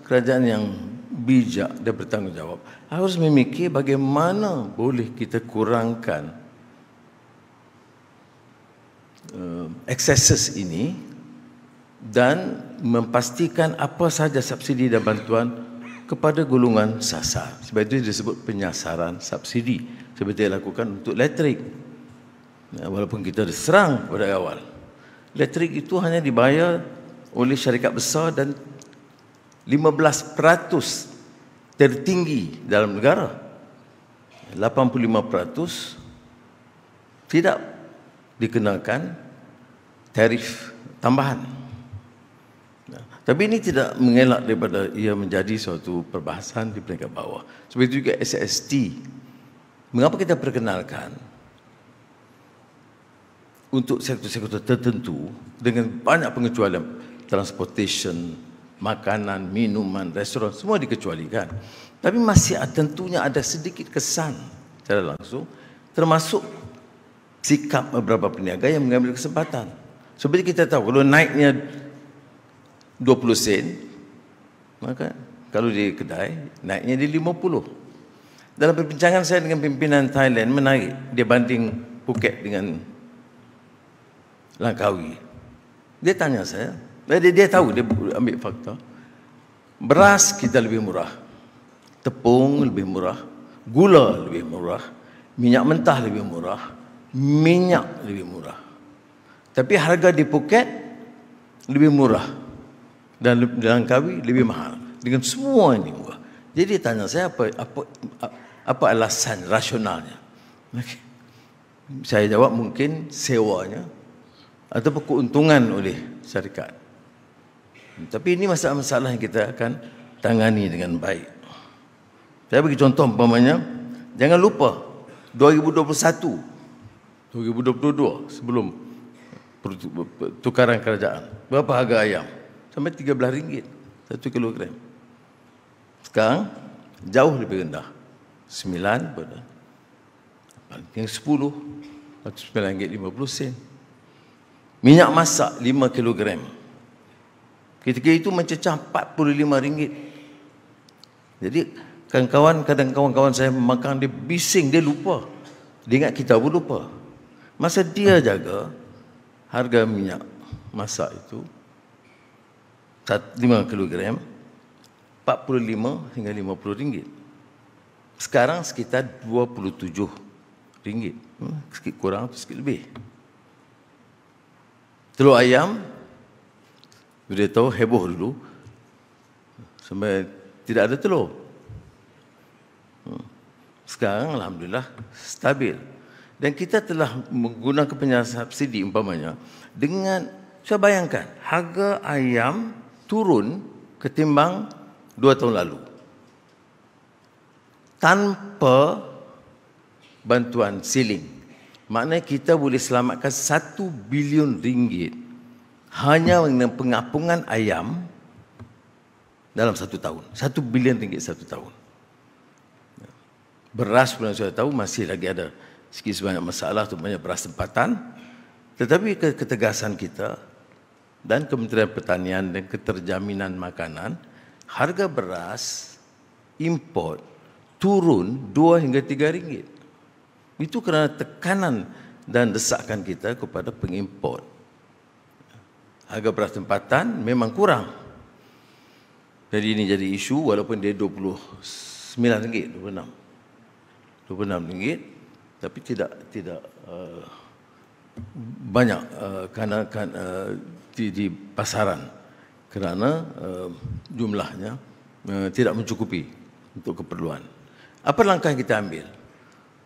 kerajaan yang bijak dan bertanggungjawab harus memikir bagaimana boleh kita kurangkan excesses ini dan memastikan apa sahaja subsidi dan bantuan kepada golongan sasar. Sebab itu disebut penyasaran subsidi seperti yang dilakukan untuk elektrik. Walaupun kita diserang pada awal, elektrik itu hanya dibayar oleh syarikat besar dan 15% tertinggi dalam negara. 85% tidak dikenakan tarif tambahan. Tapi ini tidak mengelak daripada ia menjadi suatu perbahasan di peringkat bawah. Sebab itu juga SST. Mengapa kita perkenalkan untuk sektor-sektor tertentu dengan banyak pengecualian, transportation, makanan, minuman, restoran, semua dikecualikan. Tapi masih tentunya ada sedikit kesan secara langsung, termasuk sikap beberapa peniaga yang mengambil kesempatan. Seperti kita tahu, kalau naiknya 20 sen, maka kalau di kedai, naiknya di 50. Dalam perbincangan saya dengan pimpinan Thailand, menarik dia banding Phuket dengan Langkawi. Dia tanya saya, dia tahu, dia ambil fakta. Beras kita lebih murah, tepung lebih murah, gula lebih murah, minyak mentah lebih murah, minyak lebih murah. Tapi harga di Phuket lebih murah dan di Langkawi lebih mahal. Dengan semua ini murah. Jadi dia tanya saya apa alasan rasionalnya. Saya jawab mungkin sewanya atau keuntungan oleh syarikat. Tapi ini masalah-masalah yang kita akan tangani dengan baik. Saya bagi contoh umpamanya, jangan lupa 2021, 2022 sebelum tukaran kerajaan, berapa harga ayam? Sampai RM13 1 kilogram. Sekarang jauh lebih rendah, 9 pada yang 10 RM9.50. Minyak masak 5 kilogram ketika itu mencecah RM45. Jadi kawan-kawan saya makan, dia bising, dia lupa. Dia ingat kita pun lupa. Masa dia jaga harga minyak masak itu 5 kilogram 45 hingga RM50. Sekarang sekitar RM27. Sikit kurang atau sikit lebih. Telur ayam, dia tahu heboh dulu sampai tidak ada telur. Sekarang alhamdulillah stabil. Dan kita telah menggunakan penyasaran subsidi umpamanya dengan, saya bayangkan harga ayam turun ketimbang 2 tahun lalu tanpa bantuan siling. Maknanya kita boleh selamatkan RM1 bilion hanya dengan pengapungan ayam dalam 1 tahun. RM1 bilion 1 tahun. Beras pun saya tahu masih lagi ada sikit sebanyak masalah, banyak beras tempatan. Tetapi ketegasan kita dan Kementerian Pertanian dan Keterjaminan Makanan, harga beras import turun 2 hingga RM3. Itu kerana tekanan dan desakan kita kepada pengimport. Harga beras tempatan memang kurang. Jadi ini jadi isu walaupun dia RM29, RM26, tapi tidak banyak di pasaran kerana jumlahnya tidak mencukupi untuk keperluan. Apa langkah yang kita ambil?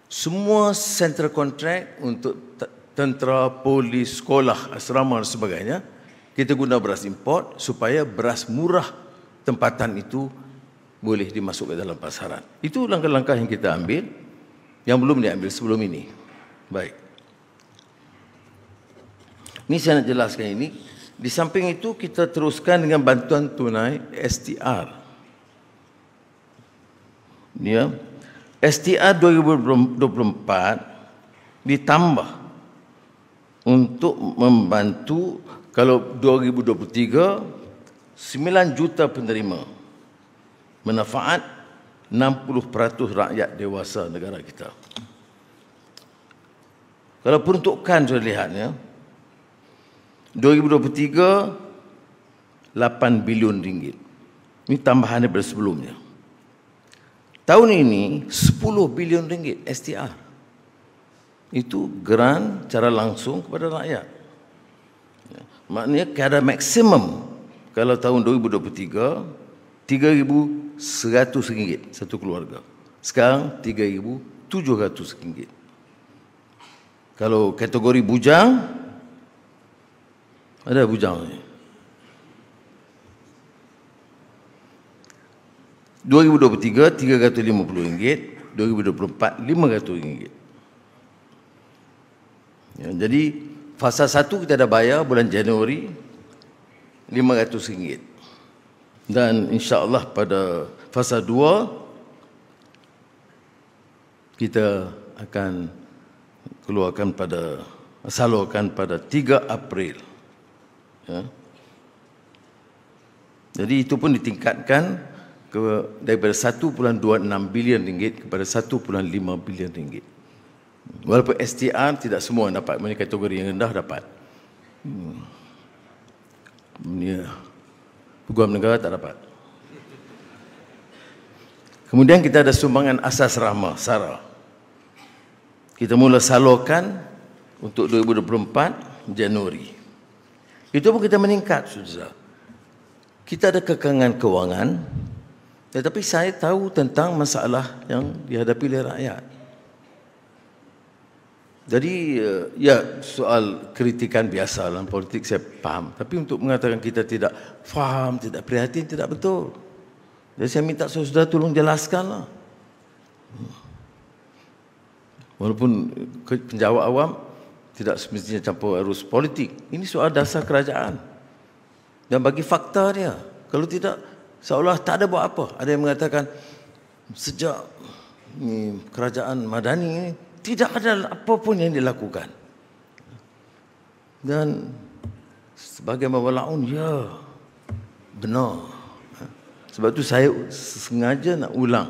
Semua central contract untuk tentera, polis, sekolah, asrama dan sebagainya, kita guna beras import supaya beras murah tempatan itu boleh dimasukkan dalam pasaran. Itu langkah-langkah yang kita ambil yang belum diambil sebelum ini. Baik. Ini saya nak jelaskan ini. Di samping itu kita teruskan dengan bantuan tunai STR. Ya. STR 2024 ditambah untuk membantu, kalau 2023 9 juta penerima manfaat 60% rakyat dewasa negara kita. Kalau peruntukan sudah lihatnya, 2023 8 bilion ringgit. Ini tambahan daripada sebelumnya. Tahun ini 10 bilion ringgit STR. Itu geran cara langsung kepada rakyat. Maknanya kadar maksimum kalau tahun 2023 RM3,100 satu keluarga. Sekarang RM3,700. Kalau kategori bujang, ada bujang ni. 2023 RM350, 2024 RM500. Ya, jadi fasa 1 kita dah bayar bulan Januari RM500. Dan insya-Allah pada fasa 2 kita akan keluarkan salurkan pada 3 April. Ya. Jadi itu pun ditingkatkan daripada RM1.26 bilion kepada RM1.5 bilion. Walaupun STR tidak semua dapat, maknanya kategori yang rendah dapat. Peguam negara tak dapat. Kemudian kita ada sumbangan asas rahmah, SARA. Kita mula salurkan untuk 2024 Januari. Itu pun kita meningkat, saudara. Kita ada kekangan kewangan, tetapi saya tahu tentang masalah yang dihadapi oleh rakyat. Jadi, ya, soal kritikan biasa dalam politik saya faham. Tapi untuk mengatakan kita tidak faham, tidak prihatin, tidak betul. Jadi saya minta saudara tolong jelaskanlah. Walaupun penjawab awam tidak semestinya campur arus politik. Ini soal dasar kerajaan. Dan bagi fakta dia. Kalau tidak, seolah tak ada buat apa. Ada yang mengatakan, sejak kerajaan Madani ini, tidak ada apa pun yang dilakukan. Dan sebagai mawalaun, ya, benar. Sebab itu saya sengaja nak ulang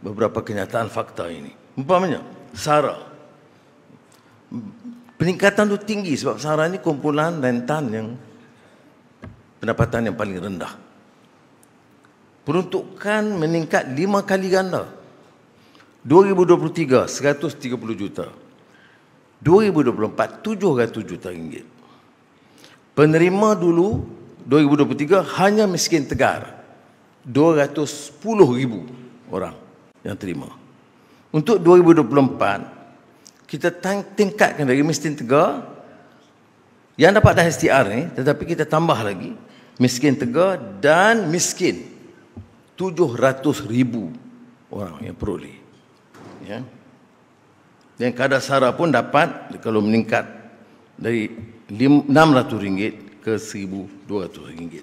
beberapa kenyataan fakta ini. Umpamanya, SARA. Peningkatan itu tinggi sebab SARA ini kumpulan rentan yang pendapatan yang paling rendah. Peruntukan meningkat 5 kali ganda. 2023 130 juta. 2024 700 juta ringgit. Penerima dulu 2023 hanya miskin tegar 210,000 orang yang terima. Untuk 2024 kita tingkatkan dari miskin tegar yang dapat dah STR ni, tetapi kita tambah lagi miskin tegar dan miskin 700,000 orang yang peroleh. Ya. Dan kadar SARA pun dapat kalau meningkat dari RM600 ke RM1,200.